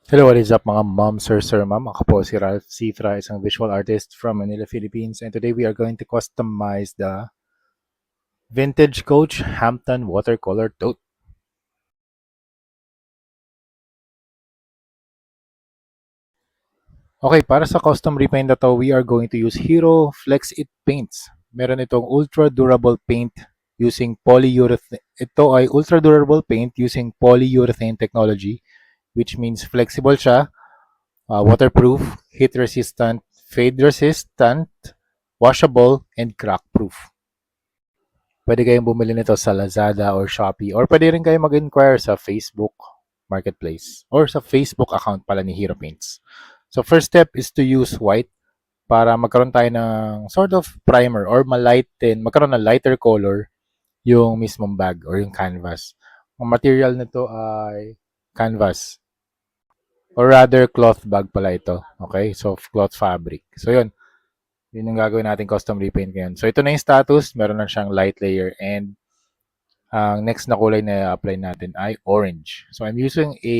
Hello, what is up mga mom, sir, ma'am? Ako po si Ralph Cifra, isang visual artist from Manila, Philippines. And today we are going to customize the Vintage Coach Hampton Watercolor Tote. Okay, para sa custom repaint na to, we are going to use Hero Flex It Paints. Meron itong ultra durable paint using polyurethane. Ito ay ultra durable paint using polyurethane technology, which means flexible siya, waterproof, heat resistant, fade resistant, washable, and crack proof. Pwede kayong bumili nito sa Lazada or Shopee or pwede rin kayo mag-inquire sa Facebook Marketplace or sa Facebook account pala ni Hero Paints. So first step is to use white para magkaroon tayo ng sort of primer or magkaroon ng lighter color yung mismong bag or yung canvas. Ang material nito ay canvas or rather cloth bag pala ito. Okay? So cloth fabric. So yun yung gagawin natin custom repaint ngayon. So ito na yung status, meron na siyang light layer and ang next na kulay na apply natin ay orange. So I'm using a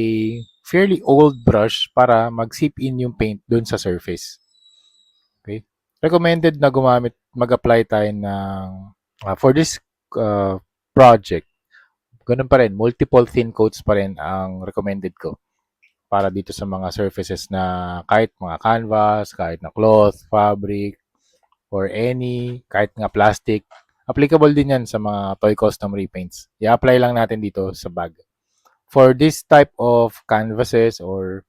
fairly old brush para mag-seep in yung paint dun sa surface. Okay? Recommended na mag-apply tayo ng, for this project, ganun pa rin, multiple thin coats pa rin ang recommended ko para dito sa mga surfaces na kahit mga canvas, kahit na cloth, fabric, or kahit nga plastic, applicable din yan sa mga toy custom repaints. I-apply lang natin dito sa bag. For this type of canvases or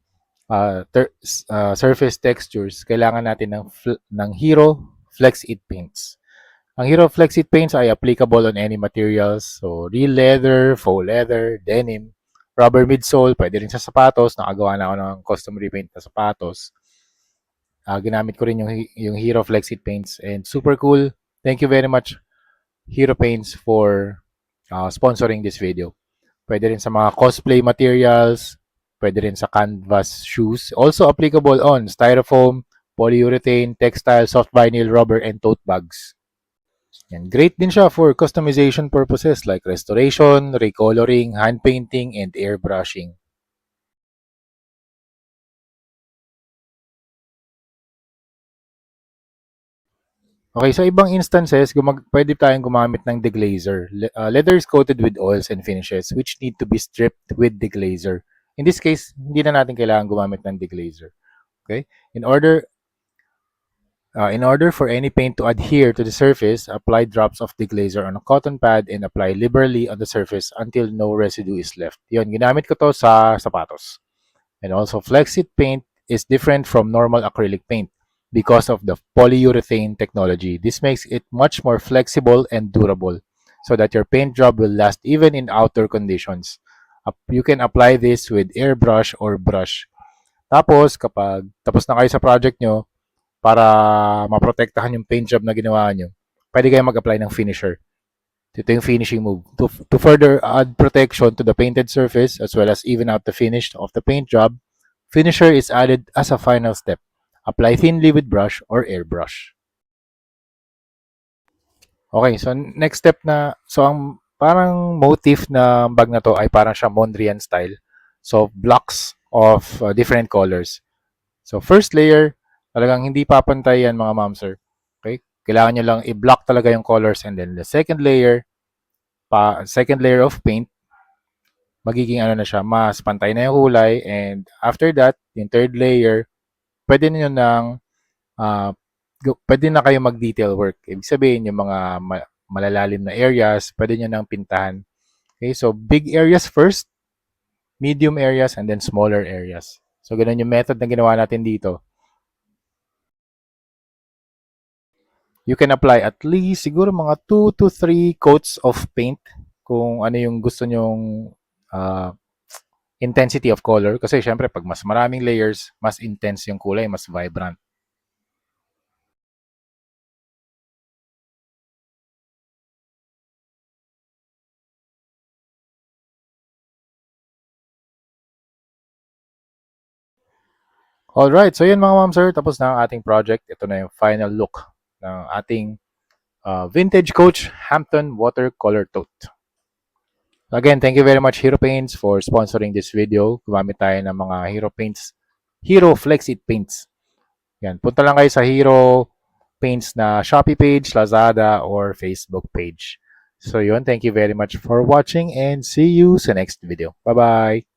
surface textures, kailangan natin ng Hero Flex It Paints. Ang Hero Flex It Paints ay applicable on any materials. So, real leather, faux leather, denim, rubber midsole, pwede rin sa sapatos. Nakagawa na ako ng custom repaint na sapatos. Ginamit ko rin yung Hero Flex It Paints and super cool. Thank you very much Hero Paints for sponsoring this video. Pwede rin sa mga cosplay materials, pwede rin sa canvas shoes. Also applicable on styrofoam, polyurethane, textile, soft vinyl, rubber, and tote bags. And great din siya for customization purposes like restoration, recoloring, hand painting, and airbrushing. Okay, sa ibang instances, pwede tayong gumamit ng deglazer. Leather is coated with oils and finishes which need to be stripped with deglazer. In this case, hindi na natin kailangan gumamit ng deglazer. Okay? In order for any paint to adhere to the surface, apply drops of deglazer on a cotton pad and apply liberally on the surface until no residue is left. Yun, ginamit ko to sa sapatos. And also, Flexit paint is different from normal acrylic paint because of the polyurethane technology. This makes it much more flexible and durable so that your paint job will last even in outdoor conditions. You can apply this with airbrush or brush. Tapos, kapag tapos na kayo sa project nyo, para maprotektahan yung paint job na ginawa nyo, pwede kayo mag-apply ng finisher. Ito yung finishing move. To further add protection to the painted surface as well as even out the finish of the paint job, finisher is added as a final step. Apply thinly with brush or airbrush. Okay, so next step ang parang motif na bag na to ay parang siya Mondrian style. So blocks of different colors. So first layer, talagang hindi papantay yan mga ma'am sir. Okay? Kailangan nyo lang i-block talaga yung colors and then the second layer of paint, magiging ano na siya, mas pantay na yung kulay and after that, yung third layer, pwede nyo nang pwede na kayo mag-detail work. Ibig sabihin, yung mga malalalim na areas, pwede nyo nang pintahan. Okay, so big areas first, medium areas, and then smaller areas. So, ganun yung method na ginawa natin dito. You can apply at least siguro mga 2 to 3 coats of paint kung ano yung gusto nyong intensity of color. Kasi syempre, pag mas maraming layers, mas intense yung kulay, mas vibrant. Alright, so yun mga ma'am sir, tapos na ang ating project. Ito na yung final look ng ating Vintage Coach Hampton Watercolor Tote. Again, thank you very much Hero Paints for sponsoring this video. Gumamit tayo ng mga Hero Paints, Hero Flex It Paints. Yan, punta lang kayo sa Hero Paints na Shopee page, Lazada, or Facebook page. So yun, thank you very much for watching and see you sa next video. Bye-bye!